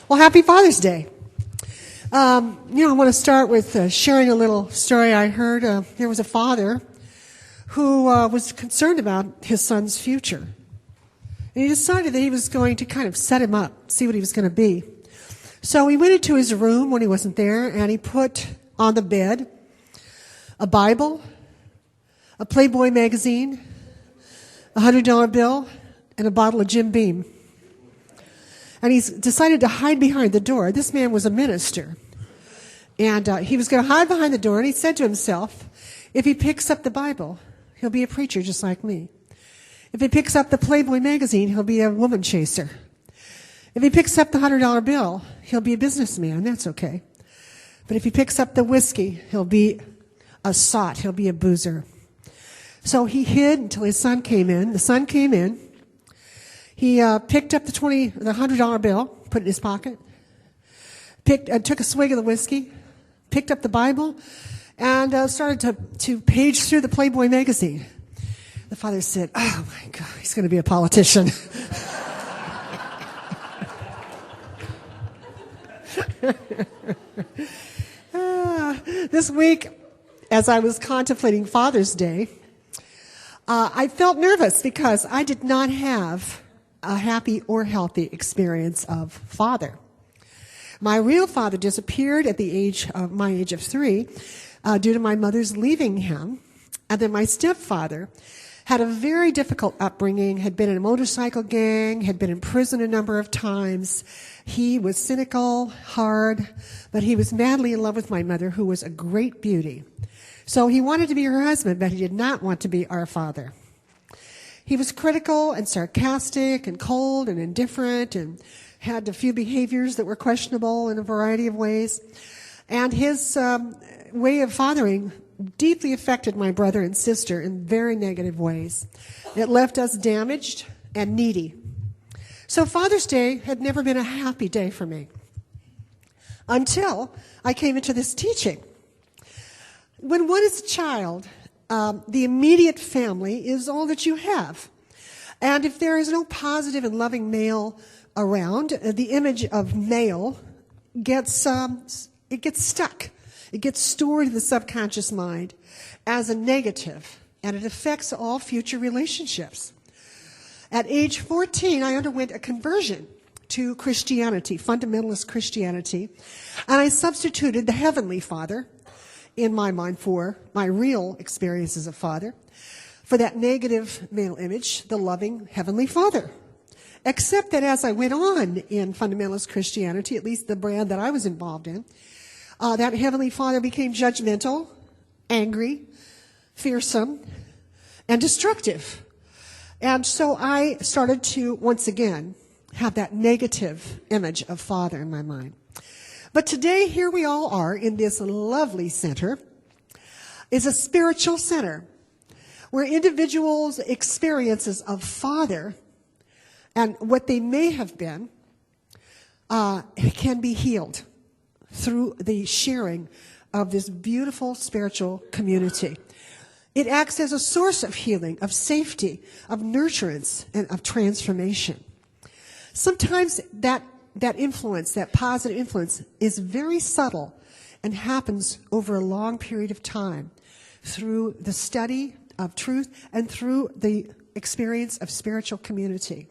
Well, happy Father's Day. I want to start with sharing a little story I heard. There was a father who was concerned about his son's future. And he decided that he was going to kind of set him up, see what he was going to be. So he went into his room when he wasn't there, and he put on the bed a Bible, a Playboy magazine, a $100 bill, and a bottle of Jim Beam. And he's decided to hide behind the door. This man was a minister. And he was going to hide behind the door, and he said to himself, if he picks up the Bible, he'll be a preacher just like me. If he picks up the Playboy magazine, he'll be a woman chaser. If he picks up the $100 bill, he'll be a businessman. That's okay. But if he picks up the whiskey, he'll be a sot. He'll be a boozer. So he hid until his son came in. The son came in. He picked up the $100 bill, put it in his pocket, took a swig of the whiskey, picked up the Bible, and started to page through the Playboy magazine. The father said, "Oh my God, he's going to be a politician." This week, as I was contemplating Father's Day, I felt nervous because I did not have a happy or healthy experience of father. My real father disappeared at my age of 3 due to my mother's leaving him. And then my stepfather had a very difficult upbringing, had been in a motorcycle gang, had been in prison a number of times. He was cynical, hard, but he was madly in love with my mother, who was a great beauty. So he wanted to be her husband, but he did not want to be our father. He was critical and sarcastic and cold and indifferent and had a few behaviors that were questionable in a variety of ways. And his way of fathering deeply affected my brother and sister in very negative ways. It left us damaged and needy. So Father's Day had never been a happy day for me until I came into this teaching. When one is a child, the immediate family is all that you have. And if there is no positive and loving male around, the image of male gets stuck. It gets stored in the subconscious mind as a negative, and it affects all future relationships. At age 14, I underwent a conversion to Christianity, fundamentalist Christianity, and I substituted the Heavenly Father in my mind for my real experiences of father, for that negative male image, the loving Heavenly Father. Except that as I went on in fundamentalist Christianity, at least the brand that I was involved in, that Heavenly Father became judgmental, angry, fearsome, and destructive. And so I started to, once again, have that negative image of Father in my mind. But today, here we all are in this lovely center. It's a spiritual center where individuals' experiences of Father and what they may have been can be healed through the sharing of this beautiful spiritual community. It acts as a source of healing, of safety, of nurturance, and of transformation. Sometimes that influence, that positive influence, is very subtle and happens over a long period of time through the study of truth and through the experience of spiritual community.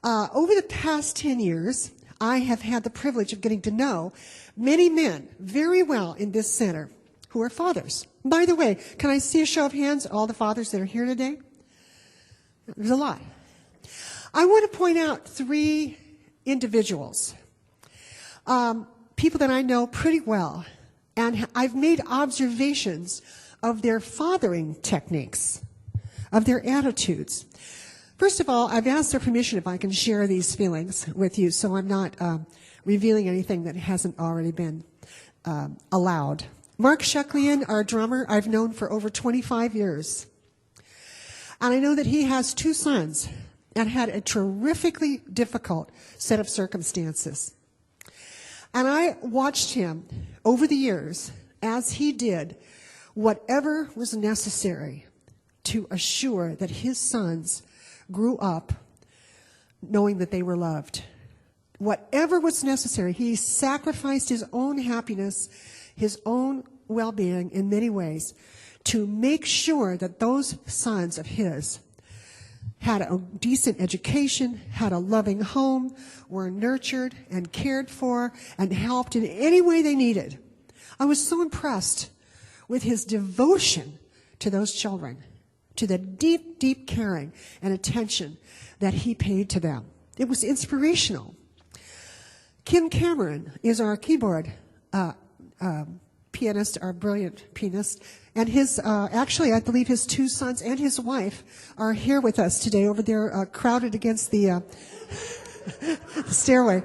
Over the past 10 years, I have had the privilege of getting to know many men very well in this center who are fathers. By the way, can I see a show of hands, all the fathers that are here today? There's a lot. I want to point out 3 individuals, people that I know pretty well, and I've made observations of their fathering techniques, of their attitudes. First of all, I've asked their permission if I can share these feelings with you, so I'm not revealing anything that hasn't already been allowed. Mark Sheklian, our drummer, I've known for over 25 years. And I know that he has 2 sons and had a terrifically difficult set of circumstances. And I watched him over the years as he did whatever was necessary to assure that his sons grew up knowing that they were loved, whatever was necessary. He sacrificed his own happiness, his own well-being in many ways to make sure that those sons of his had a decent education, had a loving home, were nurtured and cared for and helped in any way they needed. I was so impressed with his devotion to those children, to the deep, deep caring and attention that he paid to them. It was inspirational. Kim Cameron is our keyboard pianist, our brilliant pianist, and his, actually, I believe his two sons and his wife are here with us today over there, crowded against the stairway.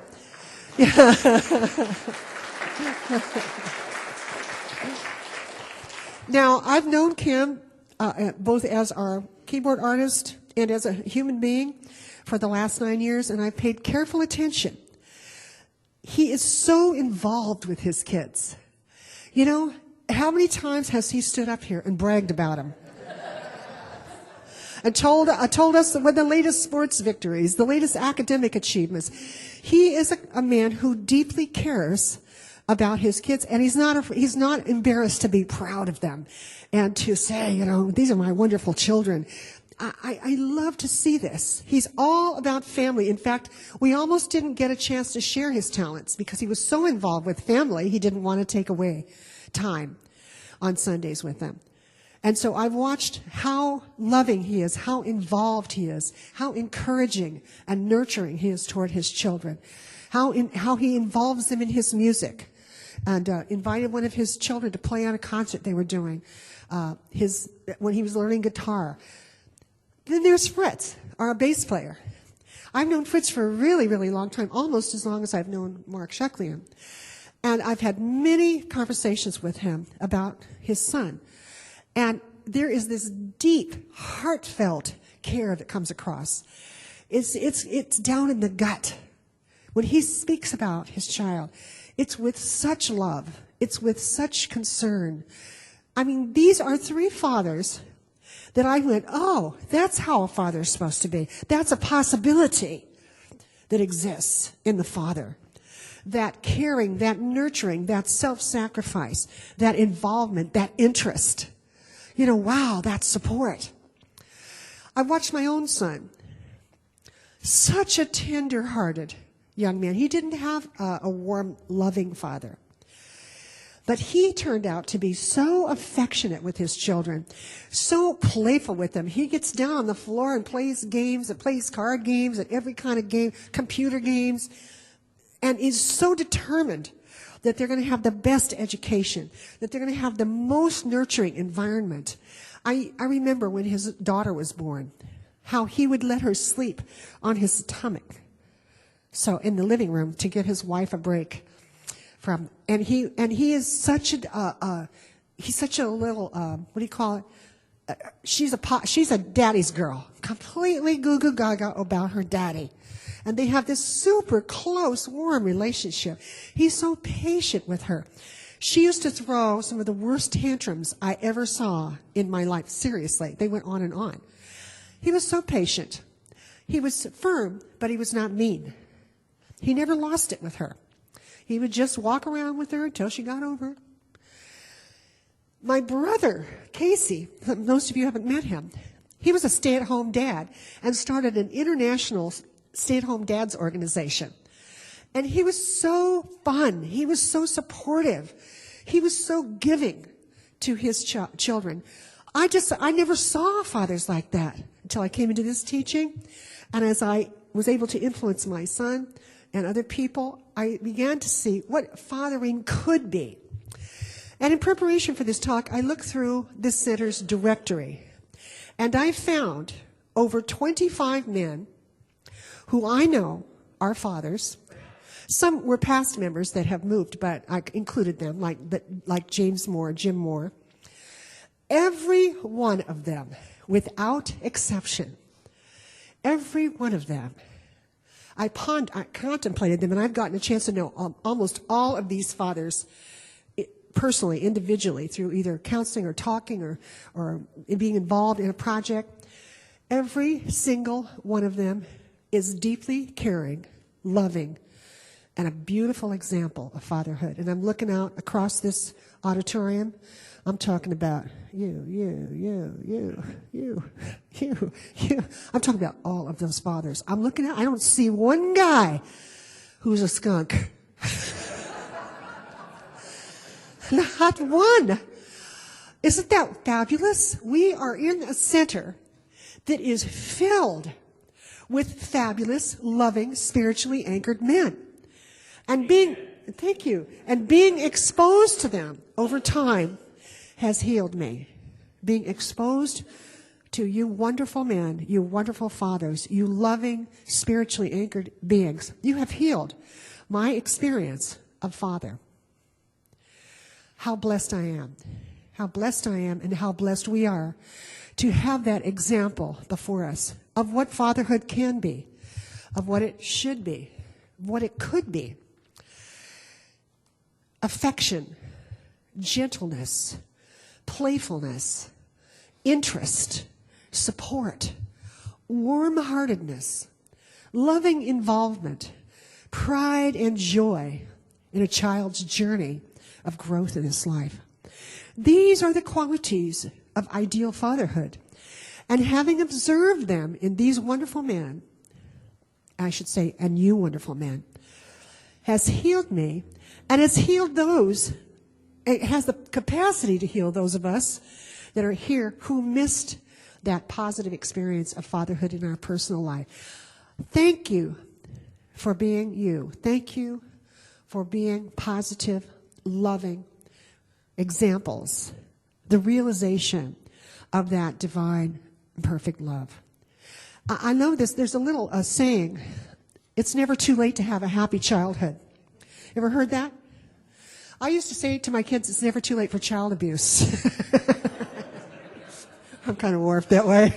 Now, I've known Kim both as our keyboard artist and as a human being for the last 9 years, and I've paid careful attention. He is so involved with his kids. You know, how many times has he stood up here and bragged about them? And told us what the latest sports victories, the latest academic achievements. He is a man who deeply cares about his kids, and he's not embarrassed to be proud of them and to say, you know, these are my wonderful children. I love to see this. He's all about family. In fact, we almost didn't get a chance to share his talents because he was so involved with family, he didn't want to take away time on Sundays with them. And so I've watched how loving he is, how involved he is, how encouraging and nurturing he is toward his children, how he involves them in his music, and invited one of his children to play on a concert they were doing when he was learning guitar. Then there's Fritz, our bass player. I've known Fritz for a really, really long time, almost as long as I've known Mark Sheklian. And I've had many conversations with him about his son. And there is this deep, heartfelt care that comes across. It's down in the gut. When he speaks about his child, it's with such love. It's with such concern. I mean, these are three fathers that I went, oh, that's how a father is supposed to be. That's a possibility that exists in the father. That caring, that nurturing, that self-sacrifice, that involvement, that interest. You know, wow, that's support. I watched my own son. Such a tender-hearted young man. He didn't have a warm, loving father. But he turned out to be so affectionate with his children, so playful with them. He gets down on the floor and plays games, and plays card games, and every kind of game, computer games, and is so determined that they're going to have the best education, that they're going to have the most nurturing environment. I remember when his daughter was born, how he would let her sleep on his stomach, so in the living room, to give his wife a break. And he is such a he's such a little what do you call it? She's a daddy's girl, completely goo goo gaga about her daddy, and they have this super close, warm relationship. He's so patient with her. She used to throw some of the worst tantrums I ever saw in my life. Seriously, they went on and on. He was so patient. He was firm, but he was not mean. He never lost it with her. He would just walk around with her until she got over it. My brother, Casey, most of you haven't met him, he was a stay-at-home dad and started an international stay-at-home dads organization. And he was so fun. He was so supportive. He was so giving to his children. I never saw fathers like that until I came into this teaching. And as I was able to influence my son and other people, I began to see what fathering could be. And in preparation for this talk, I looked through this center's directory, and I found over 25 men who I know are fathers. Some were past members that have moved, but I included them, like James Moore, Jim Moore. Every one of them, without exception, every one of them, I contemplated them, and I've gotten a chance to know almost all of these fathers personally, individually, through either counseling or talking or being involved in a project. Every single one of them is deeply caring, loving, and a beautiful example of fatherhood. And I'm looking out across this auditorium. I'm talking about you. I'm talking about all of those fathers. I'm looking at, I don't see one guy who's a skunk. Not one. Isn't that fabulous? We are in a center that is filled with fabulous, loving, spiritually anchored men. And being exposed to them over time has healed me. Being exposed to you wonderful men, you wonderful fathers, you loving, spiritually anchored beings, you have healed my experience of father. How blessed I am. How blessed I am and how blessed we are to have that example before us of what fatherhood can be, of what it should be, what it could be. Affection, gentleness, playfulness, interest, support, warm-heartedness, loving involvement, pride and joy in a child's journey of growth in his life. These are the qualities of ideal fatherhood. And having observed them in these wonderful men, I should say, and you wonderful men, has healed me and has healed those, it has the capacity to heal those of us that are here who missed that positive experience of fatherhood in our personal life. Thank you for being you. Thank you for being positive, loving examples, the realization of that divine, perfect love. I know this, there's a little saying, it's never too late to have a happy childhood. Ever heard that? I used to say to my kids, it's never too late for child abuse. I'm kind of warped that way.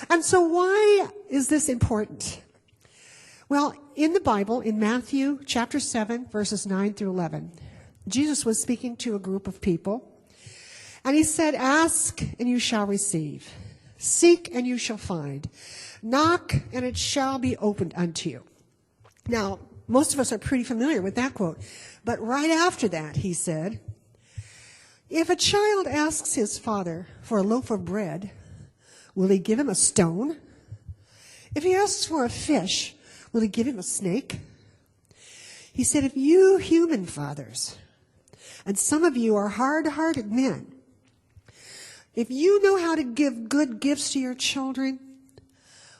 And so why is this important? Well, in the Bible, in Matthew chapter 7, verses 9 through 11, Jesus was speaking to a group of people, and he said, ask and you shall receive. Seek and you shall find. Knock and it shall be opened unto you. Now, most of us are pretty familiar with that quote. But right after that, he said, if a child asks his father for a loaf of bread, will he give him a stone? If he asks for a fish, will he give him a snake? He said, if you human fathers, and some of you are hard-hearted men, if you know how to give good gifts to your children,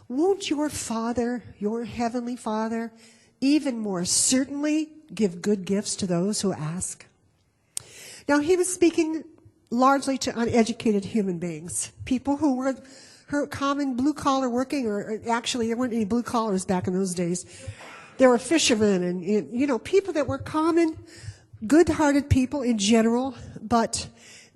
won't your Father, your heavenly Father, even more certainly give good gifts to those who ask? Now, he was speaking largely to uneducated human beings, people who were common blue-collar working, or actually there weren't any blue-collars back in those days. There were fishermen and people that were common, good-hearted people in general, but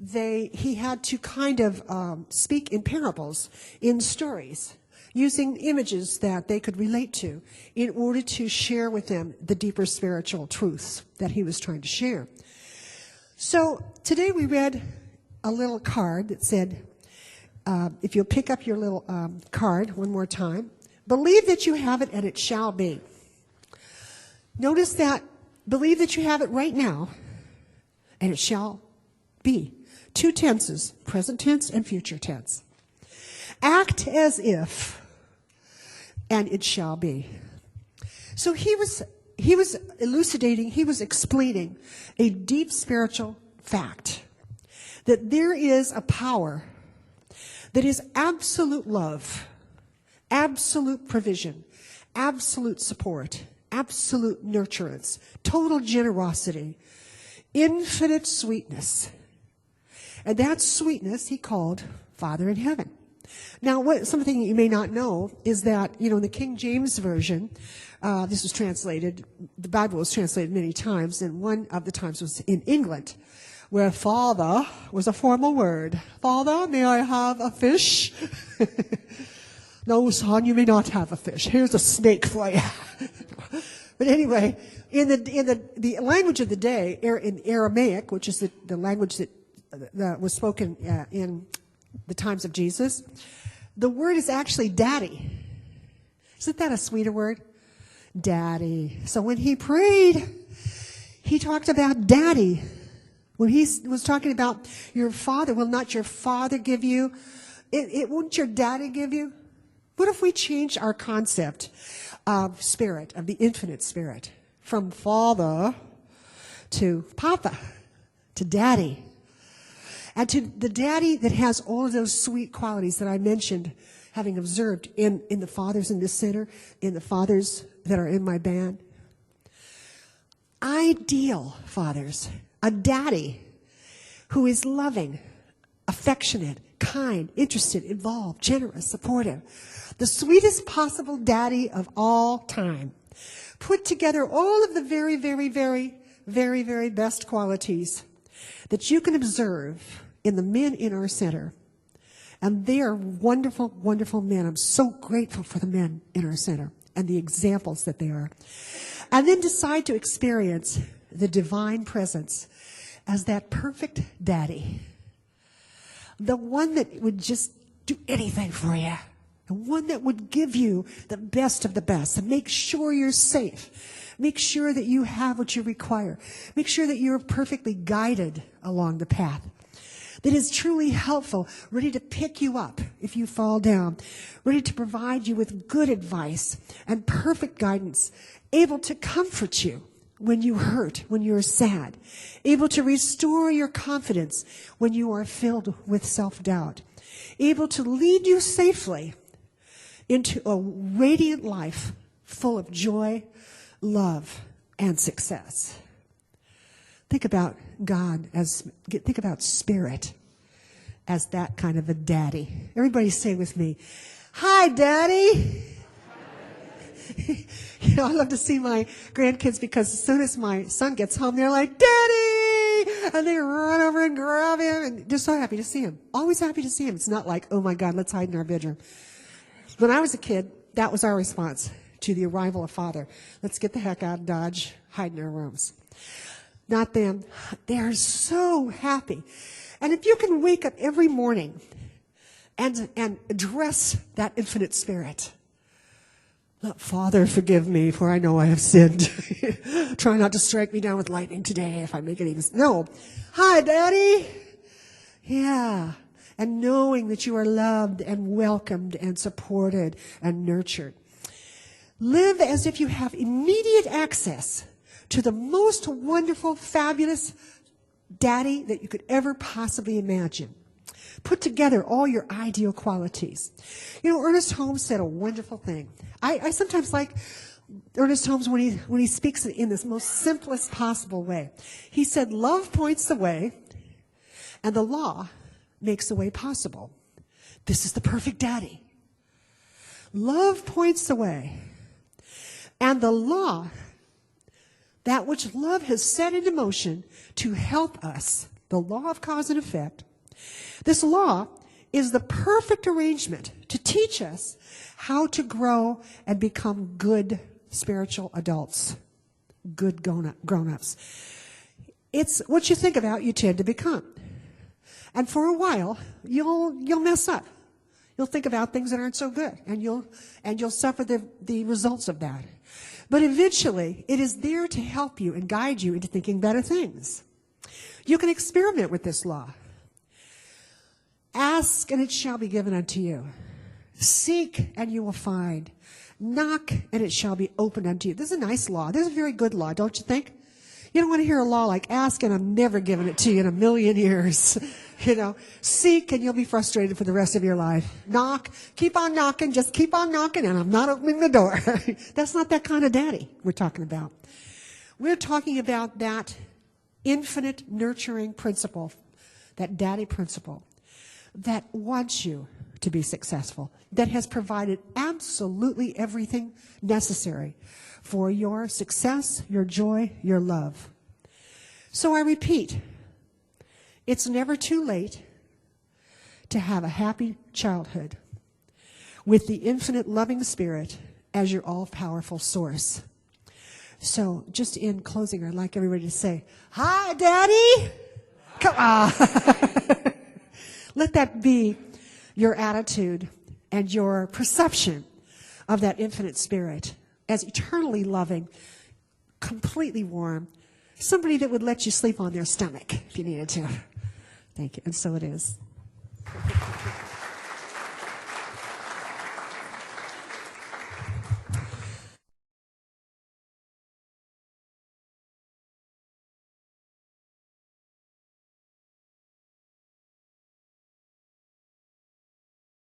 he had to kind of speak in parables, in stories, using images that they could relate to in order to share with them the deeper spiritual truths that he was trying to share. So today we read a little card that said, if you'll pick up your little card one more time, believe that you have it and it shall be. Notice that, believe that you have it right now and it shall be. Two tenses, present tense and future tense. Act as if, and it shall be. So he was elucidating, he was explaining a deep spiritual fact that there is a power that is absolute love, absolute provision, absolute support, absolute nurturance, total generosity, infinite sweetness. And that sweetness he called Father in Heaven. Now, something you may not know is that, in the King James Version, this was translated, the Bible was translated many times, and one of the times was in England, where father was a formal word. Father, may I have a fish? No, son, you may not have a fish. Here's a snake for you. But anyway, in the language of the day, in Aramaic, which is the language that was spoken in the times of Jesus, the word is actually daddy. Isn't that a sweeter word? Daddy. So when he prayed, he talked about Daddy. When he was talking about your Father, will not your Father give you? Won't your Daddy give you? What if we change our concept of Spirit, of the infinite Spirit, from Father to Papa, to Daddy, and to the Daddy that has all of those sweet qualities that I mentioned, having observed in the fathers in this center, in the fathers that are in my band. Ideal fathers, a daddy who is loving, affectionate, kind, interested, involved, generous, supportive. The sweetest possible daddy of all time. Put together all of the very, very, very, very, very best qualities that you can observe in the men in our center. And they are wonderful, wonderful men. I'm so grateful for the men in our center and the examples that they are. And then decide to experience the divine presence as that perfect daddy. The one that would just do anything for you. The one that would give you the best of the best and make sure you're safe. Make sure that you have what you require. Make sure that you're perfectly guided along the path. That is truly helpful, ready to pick you up if you fall down, ready to provide you with good advice and perfect guidance, able to comfort you when you hurt, when you're sad, able to restore your confidence when you are filled with self-doubt, able to lead you safely into a radiant life full of joy, love, and success. Think about God think about Spirit as that kind of a daddy. Everybody say with me, "Hi, Daddy." You know, I love to see my grandkids because as soon as my son gets home, they're like, "Daddy!" And they run over and grab him, and they're so happy to see him. Always happy to see him. It's not like, "Oh my God, let's hide in our bedroom." When I was a kid, that was our response to the arrival of Father. Let's get the heck out of Dodge, hide in our rooms. Not them. They are so happy. And if you can wake up every morning and address that infinite Spirit, "Father, forgive me, for I know I have sinned. Try not to strike me down with lightning today if I make any mistakes." No. "Hi, Daddy." Yeah. And knowing that you are loved and welcomed and supported and nurtured. Live as if you have immediate access to the most wonderful, fabulous daddy that you could ever possibly imagine. Put together all your ideal qualities. You know, Ernest Holmes said a wonderful thing. I sometimes like Ernest Holmes when he speaks in this most simplest possible way. He said, "Love points the way, and the law makes the way possible." This is the perfect daddy. Love points the way, and the law, that which love has set into motion to help us, the law of cause and effect, this law is the perfect arrangement to teach us how to grow and become good spiritual adults, good grown-ups. It's what you think about, you tend to become. And for a while, you'll mess up. You'll think about things that aren't so good, and you'll suffer the results of that. But eventually, it is there to help you and guide you into thinking better things. You can experiment with this law. Ask, and it shall be given unto you. Seek, and you will find. Knock, and it shall be opened unto you. This is a nice law. This is a very good law, don't you think? You don't want to hear a law like, "Ask, and I'm never giving it to you in a million years." You know, seek, and you'll be frustrated for the rest of your life. Knock, keep on knocking, just keep on knocking, and I'm not opening the door. That's not that kind of daddy we're talking about. We're talking about that infinite nurturing principle, that daddy principle, that wants you to be successful, that has provided absolutely everything necessary for your success, your joy, your love. So I repeat, it's never too late to have a happy childhood with the infinite loving Spirit as your all-powerful source. So just in closing, I'd like everybody to say, "Hi, Daddy." Come on. Let that be your attitude and your perception of that infinite Spirit as eternally loving, completely warm, somebody that would let you sleep on their stomach if you needed to. Thank you. And so it is.